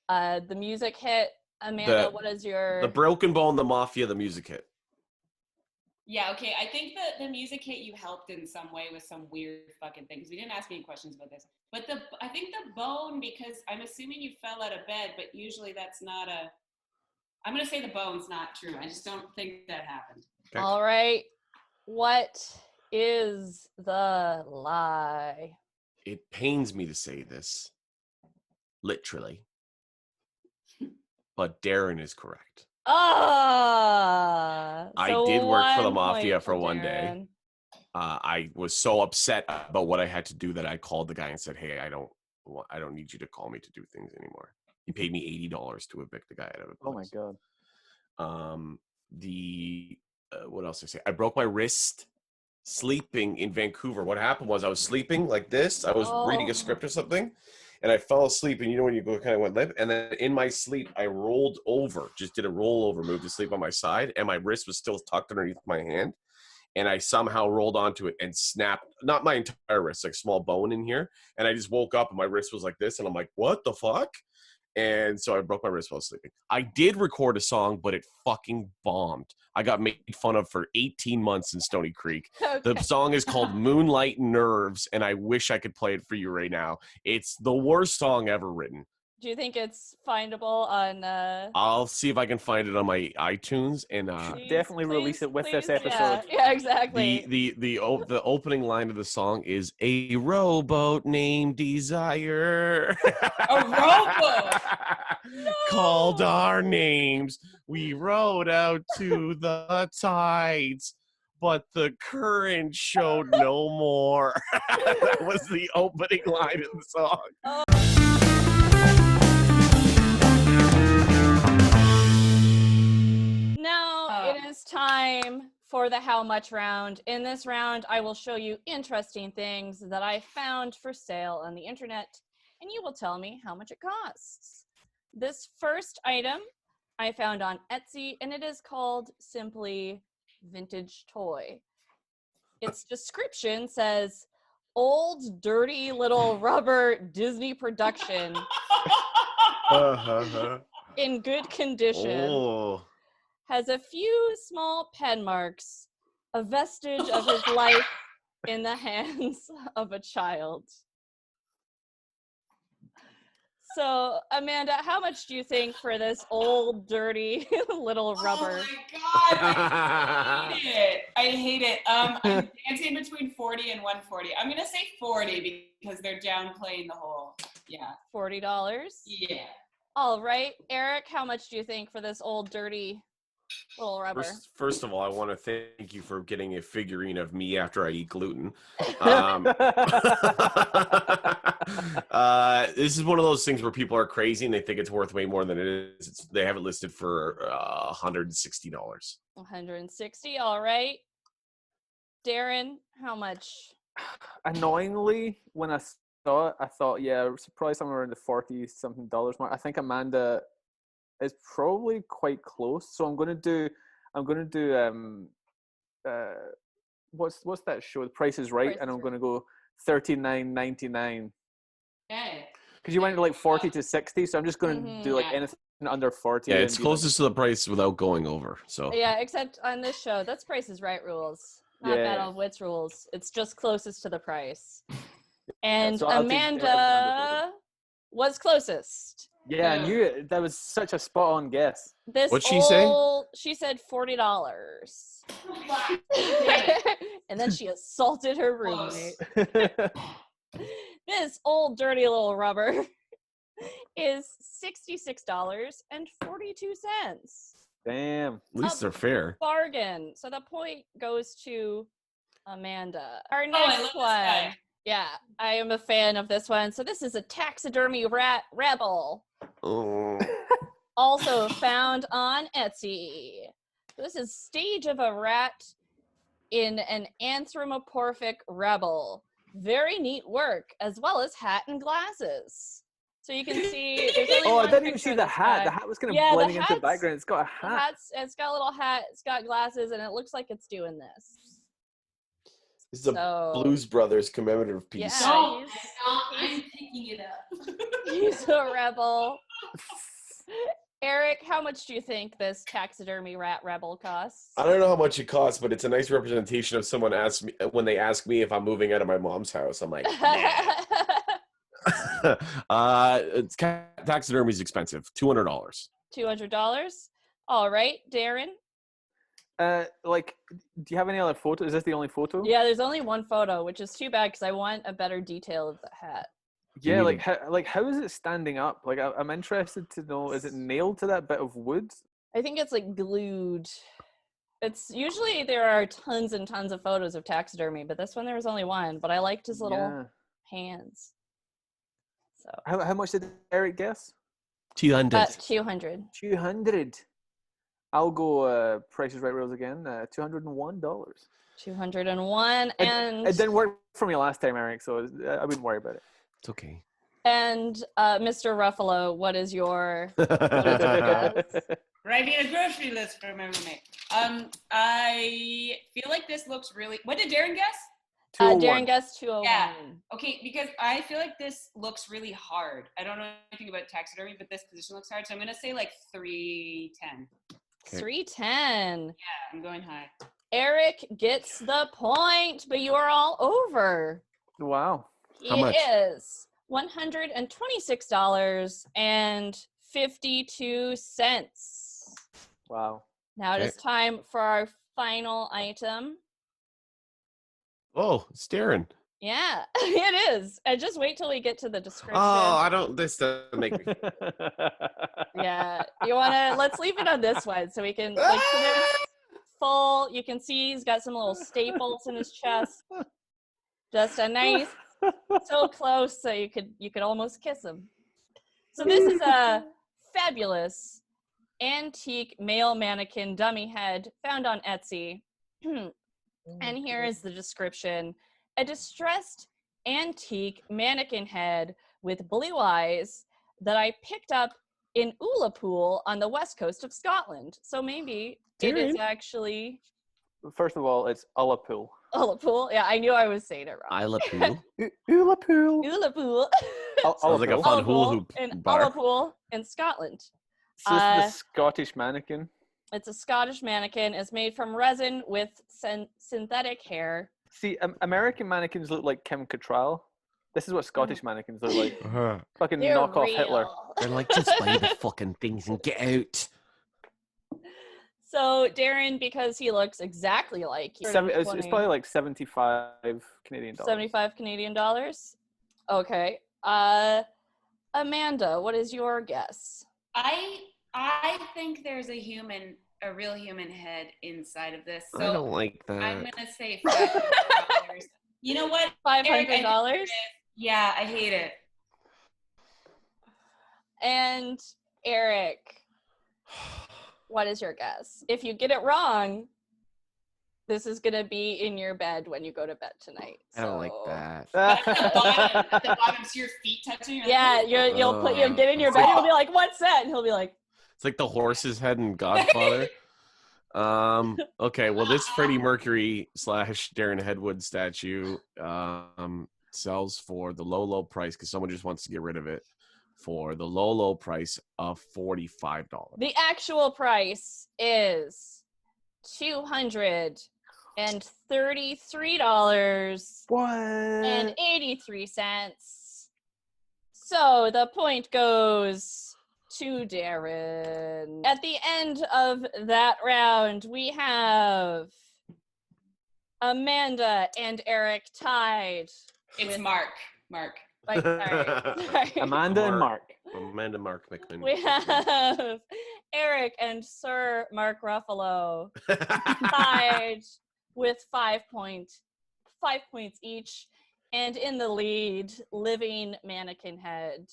the music hit. Amanda, what is your... The Broken Bone, the Mafia, the music hit. Yeah, okay. I think that the music hit you helped in some way with some weird fucking things. We didn't ask me any questions about this. But I think the bone, because I'm assuming you fell out of bed, but usually that's not a... I'm going to say the bone's not true. I just don't think that happened. Okay. All right. What is the lie? It pains me to say this, literally, but Darren is correct. I did work for the Mafia for one day. I was so upset about what I had to do that I called the guy and said, "Hey, I don't need you to call me to do things anymore." He paid me $80 to evict the guy out of a place. Oh my god. What else did I say? I broke my wrist sleeping in Vancouver. What happened was I was sleeping like this. I was reading a script or something, and I fell asleep. And you know when you go kind of went limp, and then in my sleep I rolled over, just did a rollover move to sleep on my side, and my wrist was still tucked underneath my hand. And I somehow rolled onto it and snapped, not my entire wrist, like a small bone in here. And I just woke up and my wrist was like this. And I'm like, what the fuck? And so I broke my wrist while sleeping. I did record a song, but it fucking bombed. I got made fun of for 18 months in Stony Creek. Okay. The song is called Moonlight Nerves, and I wish I could play it for you right now. It's the worst song ever written. Do you think it's findable on... I'll see if I can find it on my iTunes and definitely release it with this episode. Yeah, exactly. The opening line of the song is "A rowboat named Desire." A rowboat called our names. We rowed out to the tides, but the current showed no more. That was the opening line of the song. Now it is time for the how much round. In this round, I will show you interesting things that I found for sale on the internet, and you will tell me how much it costs. This first item I found on Etsy, and it is called simply Vintage Toy. Its description says, old dirty little rubber Disney production in good condition. Has a few small pen marks, a vestige of his life in the hands of a child. So, Amanda, how much do you think for this old, dirty little rubber? Oh my god, I hate it. I'm dancing between 40 and 140. I'm gonna say 40 because they're downplaying the whole, $40? Yeah. All right, Eric, how much do you think for this old, dirty little rubber? First of all, I want to thank you for getting a figurine of me after I eat gluten. This is one of those things where people are crazy and they think it's worth way more than it is. They have it listed for $160. $160, all right. Darren, how much? Annoyingly, when I saw it, I thought, it's probably somewhere around the $40-something mark. I think Amanda is probably quite close. So I'm gonna do what's that show? The Price is Right, and I'm gonna go $39.99. Okay. Because you went to like 40 to 60, so I'm just gonna do like anything under 40. Yeah, it's closest to the price without going over. So yeah, except on this show, that's Price is Right rules, not Battle of Wits rules. It's just closest to the price. And so Amanda was closest. Yeah, I knew it. That was such a spot on guess. What'd she say? She said $40. And then she assaulted her roommate. This old dirty little rubber is $66.42. Damn. At least they're fair. Bargain. So the point goes to Amanda. Our next one. Yeah, I am a fan of this one. So this is a taxidermy rat rebel, Oh. also found on Etsy. This is stage of a rat in an anthropomorphic rebel. Very neat work, as well as hat and glasses. So you can see there's only Oh, I one didn't even picture see of the this hat. guy. The hat was kind of Yeah, the blending into the hat's- background. It's got a The hat. it's got a little hat, it's got glasses, and it looks like it's doing this. This is a So Blues Brothers commemorative piece. yeah, No, he's- I'm picking it up. he's a rebel. Eric, how much do you think this taxidermy rat rebel costs? I don't know how much it costs, but it's a nice representation of someone asks me when they ask me if I'm moving out of my mom's house. I'm like, nah. Taxidermy is expensive. $200. $200. All right, Darren. Like, do you have any other photos? Is this the only photo? Yeah, there's only one photo, which is too bad because I want a better detail of the hat. Yeah, You like need how is it standing up? Like, I'm interested to know, is it nailed to that bit of wood? I think it's like glued. It's usually there are tons and tons of photos of taxidermy, but this one there was only one. But I liked his little Yeah. hands. So How much did Eric guess? 200. 200. 200. I'll go Price is Right rules again. $201. 201 and It didn't work for me last time, Eric, so I wouldn't worry about it. It's okay. Mr. Ruffalo, what is your Writing a grocery list for my roommate. I feel like this looks really. What did Darren guess? Darren guessed 201. Yeah. Okay, because I feel like this looks really hard. I don't know anything about taxidermy, but this position looks hard, so I'm gonna say like 310. Okay. 310. Yeah, I'm going high. Eric gets the point, but you are all over. Wow. How much? It is $126.52. Wow. Now it Okay. is time for our final item. Oh, it's Darren. Yeah, it is. And just wait till we get to the description. Oh, I don't. This doesn't make me. Yeah, you wanna? Let's leave it on this one so we can like put him full. You can see he's got some little staples in his chest. Just a nice, so close so you could almost kiss him. So this is a fabulous antique male mannequin dummy head found on Etsy. And here is the description. A distressed antique mannequin head with blue eyes that I picked up in Ullapool on the west coast of Scotland. So maybe it is Darren? actually First of all, it's Ullapool. Ullapool. Yeah, I knew I was saying it wrong. Isla Pool. Ullapool. Ullapool. Sounds like a fun hula hoop in bar. Ullapool in Scotland. So this is the Scottish mannequin. It's a Scottish mannequin. It's made from resin with synthetic hair. See, American mannequins look like Kim Cattrall. This is what Scottish mannequins look like. Fucking They're knockoff real. Hitler. They're like, just buy the fucking things and get out. So Darren, because he looks exactly like you, It's probably like 75 Canadian dollars. 75 Canadian dollars. Okay. Amanda, what is your guess? I think there's a real human head inside of this. So I don't like I'm that. gonna say $500. You know what? Eric, I think $500. it is. Yeah, I hate it. And Eric, what is your guess? If you get it wrong, this is gonna be in your bed when you go to bed tonight. I don't like So- that. But at the bottom, so your feet touching. You're Yeah, like, you'll get in your bed. You'll be like, "What's that?" And he'll be like, It's like the horse's head in Godfather. Okay, well, this Freddie Mercury / Darren Henwood statue sells for the low price because someone just wants to get rid of it for the low price of $45. the actual price is $233.83. What? So the point goes to Darren. At the end of that round, we have Amanda and Eric tied. It's Mark. Like, sorry. Amanda and Mark. Amanda Mark McQueen. We have Eric and Sir Mark Ruffalo tied with 5 points each. And in the lead, living mannequin head,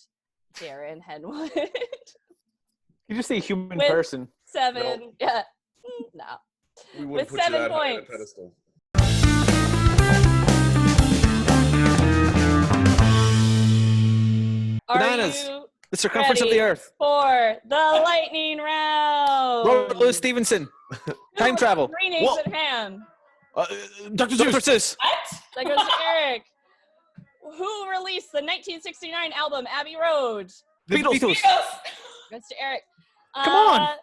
Darren Henwood. You just say human With- person. 7. No. Yeah. No. We With wouldn't put you 7 that high on a points. pedestal. Are Bananas. you The circumference of ready the Earth. for the lightning round? Robert Louis Stevenson. Who Time was travel. Green eggs Whoa. and ham. Dr. Dr. Seuss. Seuss. What? That goes to Eric. Who released the 1969 album Abbey Road? The Beatles. Beatles. Goes to Eric. Come on.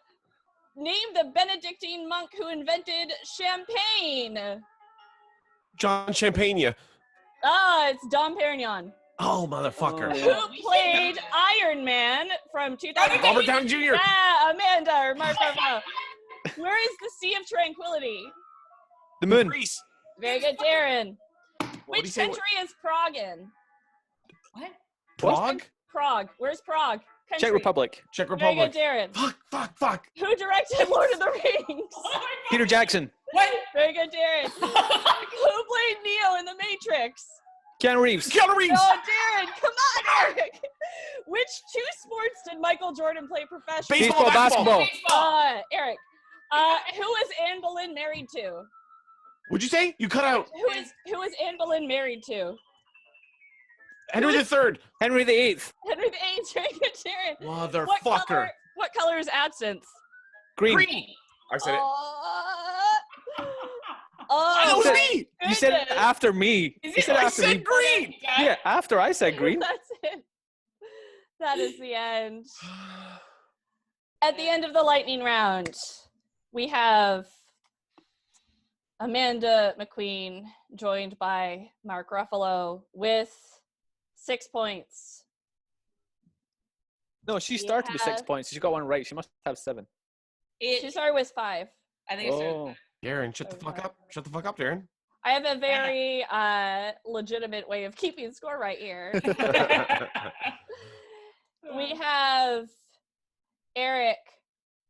Name the Benedictine monk who invented champagne. John Champagne. It's Dom Perignon. Oh, motherfucker. Oh, yeah. Who played Iron Man from 2000? Robert Downey Jr. Ah, Amanda or Mark Ruffalo. Where is the Sea of Tranquility? The moon. Greece. Very good, Darren. What'd he Which say? country is Prague in? What? Prague? Prague. Where's Prague? Country. Czech Republic. Czech Very Republic. good, Darren. Fuck. Who directed Lord of the Rings? Peter Jackson. What? Very good, Darren. Who played Neo in The Matrix? Keanu Reeves. Keanu Reeves. Oh, Darren, come on, Eric. Which 2 sports did Michael Jordan play professionally? Baseball, basketball. Baseball. Eric. Who was Anne Boleyn married to? What'd you say? You cut out. Who is Anne Boleyn married to? Henry III. Henry VIII. Henry VIII. Very good, Darren. Motherfucker. What color is absinthe? Green. Green. I said it. Oh, That was said- me. You said it goodness. after me. Is You it- said I after said me. green. Yeah, after I said green. That's it. That is the end. At the end of the lightning round, we have Amanda McQueen joined by Mark Ruffalo with 6 points. No, she started with 6 Yeah. points. She got one right. She must have 7. She started with 5. I think it's Oh. Darren, shut the fuck up. Shut the fuck up, Darren. I have a very legitimate way of keeping score right here. We have Eric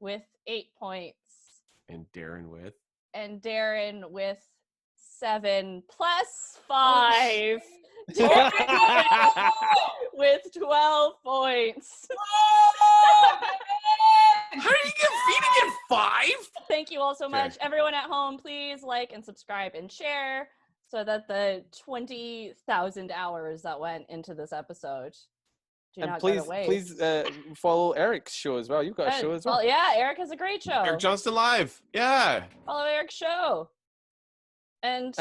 with 8 points And Darren with. and Darren with 7 plus 5 with 12 points. How did you get 5? Thank you all so Okay. much. Everyone at home, please like and subscribe and share so that the 20,000 hours that went into this episode do And not please, go to waste. please follow Eric's show as well. You've got a show as well. Well, yeah, Eric has a great show. Eric Johnston live. Yeah. Follow Eric's show. And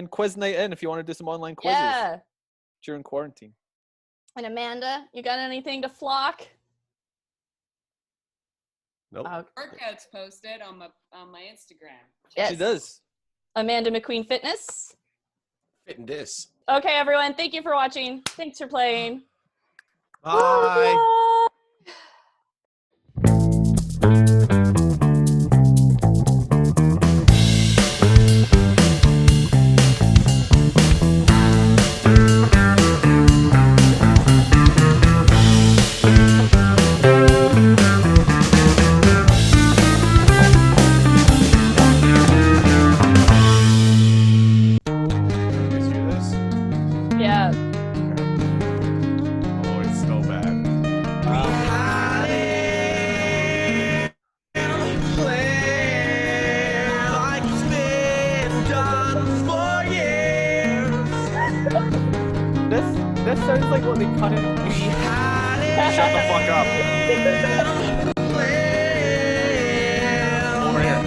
quiz night in if you want to do some online quizzes yeah. during quarantine. And Amanda, you got anything to flock? Nope. Workouts posted on my Instagram. She does. Amanda McQueen Fitness. Fitting this. Okay, everyone. Thank you for watching. Thanks for playing. Bye. Let's do this. Yeah. Oh, it's so bad. This sounds like what they cut in. Shut the fuck up. Over here.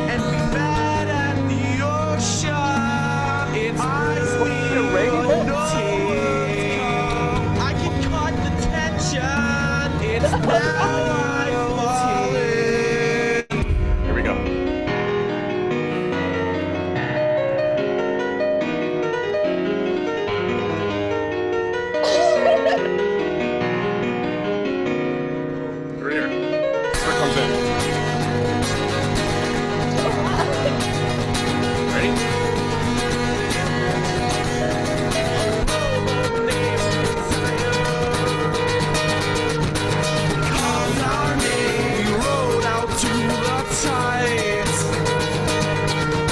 Here we go. Right here. Here it comes in. Ready?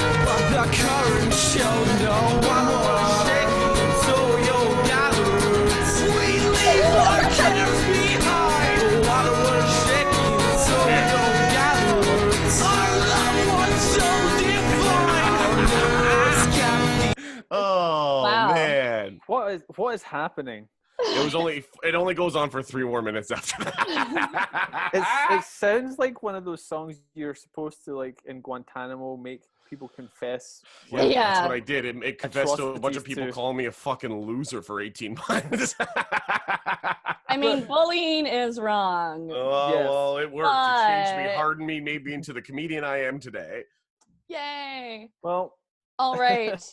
Current show no one was shaking, so you're What is happening? It only goes on for 3 more minutes after that. It sounds like one of those songs you're supposed to, like, in Guantanamo, make people confess. Yeah, Yeah. that's what I did. It confessed to a bunch of Atrocities people too. calling me a fucking loser for 18 months. I mean, bullying is wrong. Oh, Yes. well, it worked. It changed me, But- hardened me, made me into the comedian I am today. Yay. Well, All right.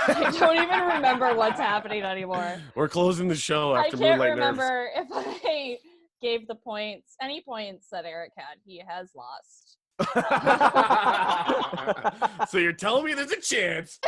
I don't even remember what's happening anymore. We're closing the show I after can't Moonlight remember if I gave the points, any points that Eric had. He has lost. Nerves. So you're telling me there's a chance